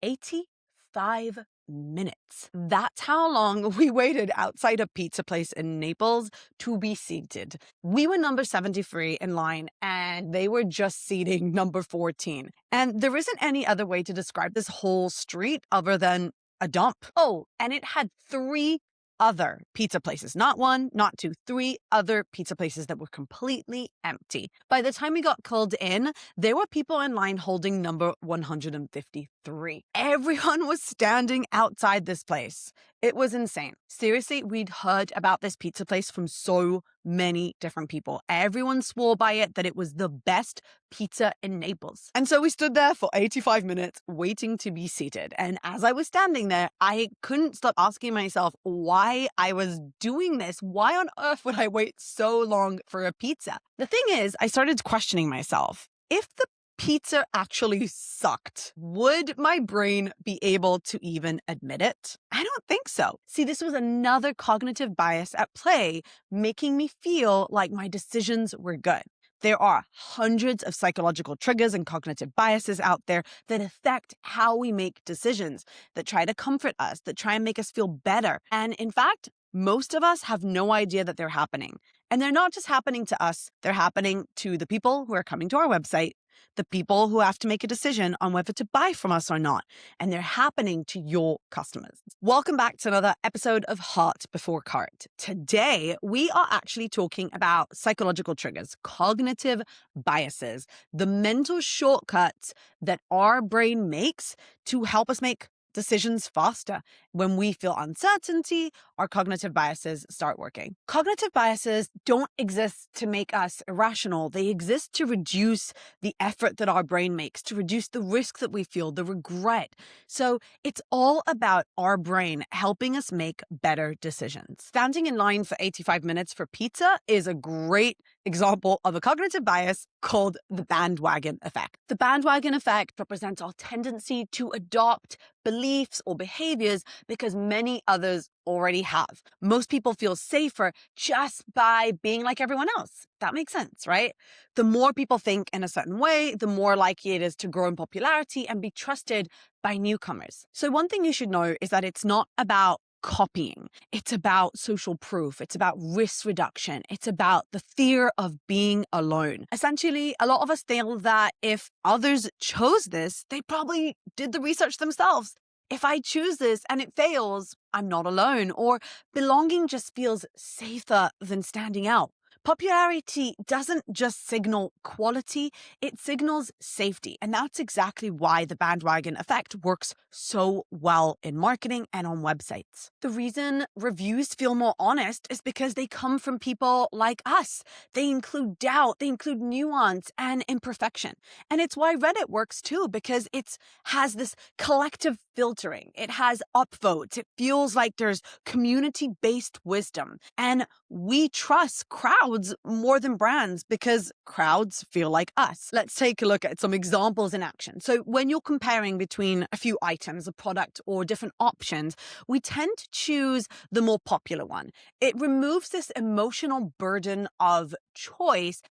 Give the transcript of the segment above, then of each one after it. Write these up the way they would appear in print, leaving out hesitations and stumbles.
85 minutes. That's how long we waited outside a pizza place in Naples to be seated. We were number 73 in line, and they were just seating number 14. And there isn't any other way to describe this whole street other than a dump. Oh, and it had 3 other pizza places. Not one, not two, 3 other pizza places that were completely empty. By the time we got called in, there were people in line holding number 153. Everyone was standing outside this place. It was insane. Seriously, we'd heard about this pizza place from so many different people. Everyone swore by it that it was the best pizza in Naples. And so we stood there for 85 minutes waiting to be seated. And as I was standing there, I couldn't stop asking myself why I was doing this. Why on earth would I wait so long for a pizza? The thing is, I started questioning myself. If the pizza actually sucked, would my brain be able to even admit it? I don't think so. See, this was another cognitive bias at play, making me feel like my decisions were good. There are hundreds of psychological triggers and cognitive biases out there that affect how we make decisions, that try to comfort us, that try and make us feel better. And in fact, most of us have no idea that they're happening. And they're not just happening to us, they're happening to the people who are coming to our website, the people who have to make a decision on whether to buy from us or not, and they're happening to your customers. Welcome back to another episode of Heart Before Cart. Today, we are actually talking about psychological triggers, cognitive biases, the mental shortcuts that our brain makes to help us make decisions faster. When we feel uncertainty, our cognitive biases start working. Cognitive biases don't exist to make us irrational. They exist to reduce the effort that our brain makes, to reduce the risk that we feel, the regret. So it's all about our brain helping us make better decisions. Standing in line for 85 minutes for pizza is a great example of a cognitive bias called the bandwagon effect. The bandwagon effect represents our tendency to adopt beliefs or behaviors because many others already have. Most people feel safer just by being like everyone else. That makes sense, right? The more people think in a certain way, the more likely it is to grow in popularity and be trusted by newcomers. So one thing you should know is that it's not about copying. It's about social proof. It's about risk reduction. It's about the fear of being alone. Essentially, a lot of us feel that if others chose this, they probably did the research themselves. If I choose this and it fails, I'm not alone, or belonging just feels safer than standing out. Popularity doesn't just signal quality, it signals safety. And that's exactly why the bandwagon effect works so well in marketing and on websites. The reason reviews feel more honest is because they come from people like us. They include doubt, they include nuance and imperfection. And it's why Reddit works too, because it has this collective filtering. It has upvotes. It feels like there's community-based wisdom. And we trust crowds more than brands because crowds feel like us. Let's take a look at some examples in action. So when you're comparing between a few items, a product, or different options, we tend to choose the more popular one. It removes this emotional burden of choice.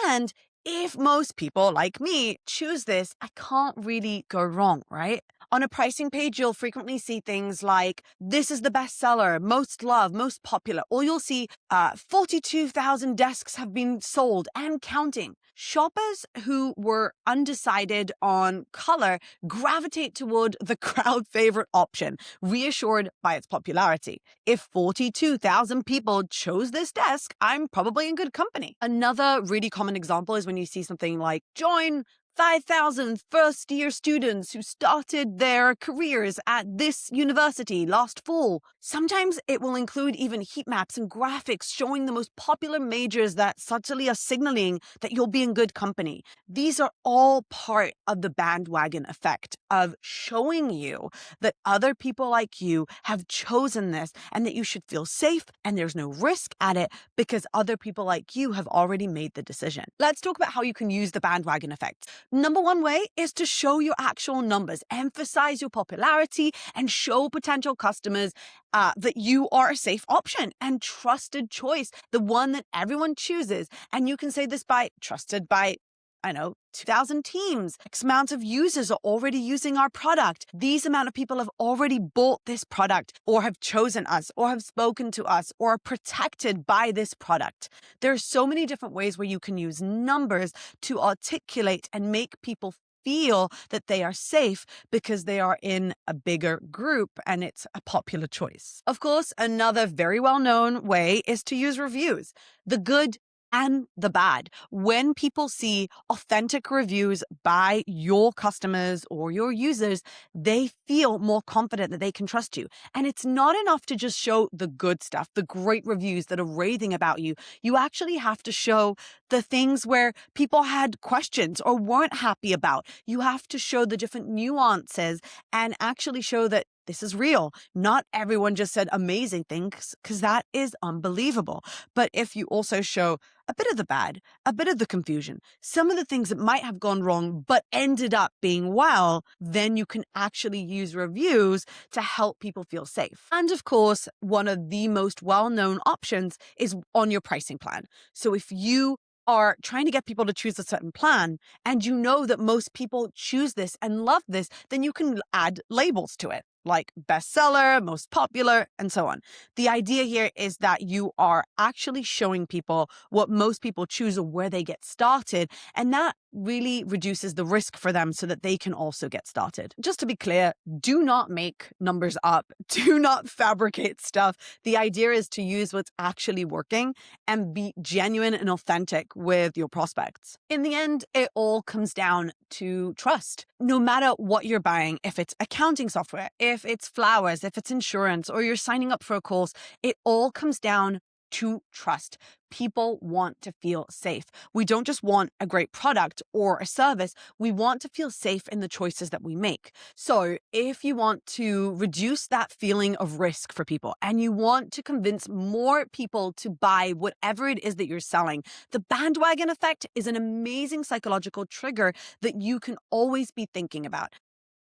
And if most people, like me, choose this, I can't really go wrong, right? On a pricing page, you'll frequently see things like, this is the bestseller, most loved, most popular, or you'll see 42,000 desks have been sold and counting. Shoppers who were undecided on color gravitate toward the crowd favorite option, reassured by its popularity. If 42,000 people chose this desk, I'm probably in good company. Another really common example is when you see something like join 5,000 first-year students who started their careers at this university last fall. Sometimes it will include even heat maps and graphics showing the most popular majors that subtly are signaling that you'll be in good company. These are all part of the bandwagon effect of showing you that other people like you have chosen this and that you should feel safe and there's no risk at it because other people like you have already made the decision. Let's talk about how you can use the bandwagon effect. Number one way is to show your actual numbers, emphasize your popularity, and show potential customers that you are a safe option and trusted choice, the one that everyone chooses. And you can say this by trusted by 2,000 teams. X amount of users are already using our product. These amount of people have already bought this product or have chosen us or have spoken to us or are protected by this product. There are so many different ways where you can use numbers to articulate and make people feel that they are safe because they are in a bigger group and it's a popular choice. Of course, another very well-known way is to use reviews. The good and the bad. When people see authentic reviews by your customers or your users, they feel more confident that they can trust you. And it's not enough to just show the good stuff, the great reviews that are raving about you. You actually have to show the things where people had questions or weren't happy about. You have to show the different nuances and actually show that this is real. Not everyone just said amazing things, because that is unbelievable. But if you also show a bit of the bad, a bit of the confusion, some of the things that might have gone wrong but ended up being well, then you can actually use reviews to help people feel safe. And of course, one of the most well-known options is on your pricing plan. So if you are trying to get people to choose a certain plan and you know that most people choose this and love this, then you can add labels to it, like bestseller, most popular, and so on. The idea here is that you are actually showing people what most people choose or where they get started, and that really reduces the risk for them so that they can also get started. Just to be clear, do not make numbers up. Do not fabricate stuff. The idea is to use what's actually working and be genuine and authentic with your prospects. In the end, it all comes down to trust. No matter what you're buying, if it's accounting software, if it's flowers, if it's insurance, or you're signing up for a course, it all comes down to trust. People want to feel safe. We don't just want a great product or a service. We want to feel safe in the choices that we make. So if you want to reduce that feeling of risk for people and you want to convince more people to buy whatever it is that you're selling, the bandwagon effect is an amazing psychological trigger that you can always be thinking about.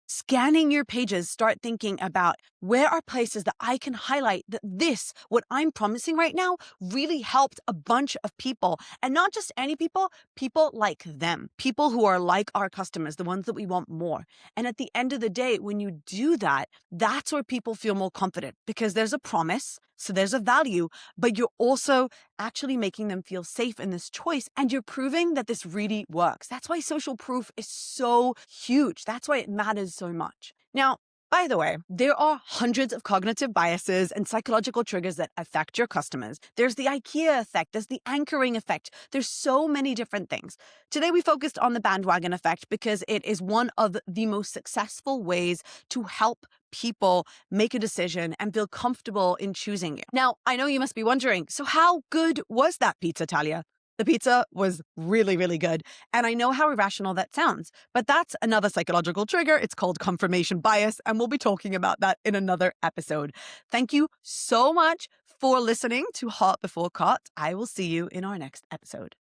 Scanning your pages, start thinking about where are places that I can highlight that what I'm promising right now, really helped a bunch of people. And not just any people, people like them, people who are like our customers, the ones that we want more. And at the end of the day, when you do that, that's where people feel more confident because there's a promise. So there's a value, but you're also actually making them feel safe in this choice and you're proving that this really works. That's why social proof is so huge. That's why it matters so much. Now, by the way, there are hundreds of cognitive biases and psychological triggers that affect your customers. There's the IKEA effect, there's the anchoring effect. There's so many different things. Today, we focused on the bandwagon effect because it is one of the most successful ways to help people make a decision and feel comfortable in choosing you. Now, I know you must be wondering, so how good was that pizza, Talia? The pizza was really, really good. And I know how irrational that sounds, but that's another psychological trigger. It's called confirmation bias, and we'll be talking about that in another episode. Thank you so much for listening to Heart Before Cart. I will see you in our next episode.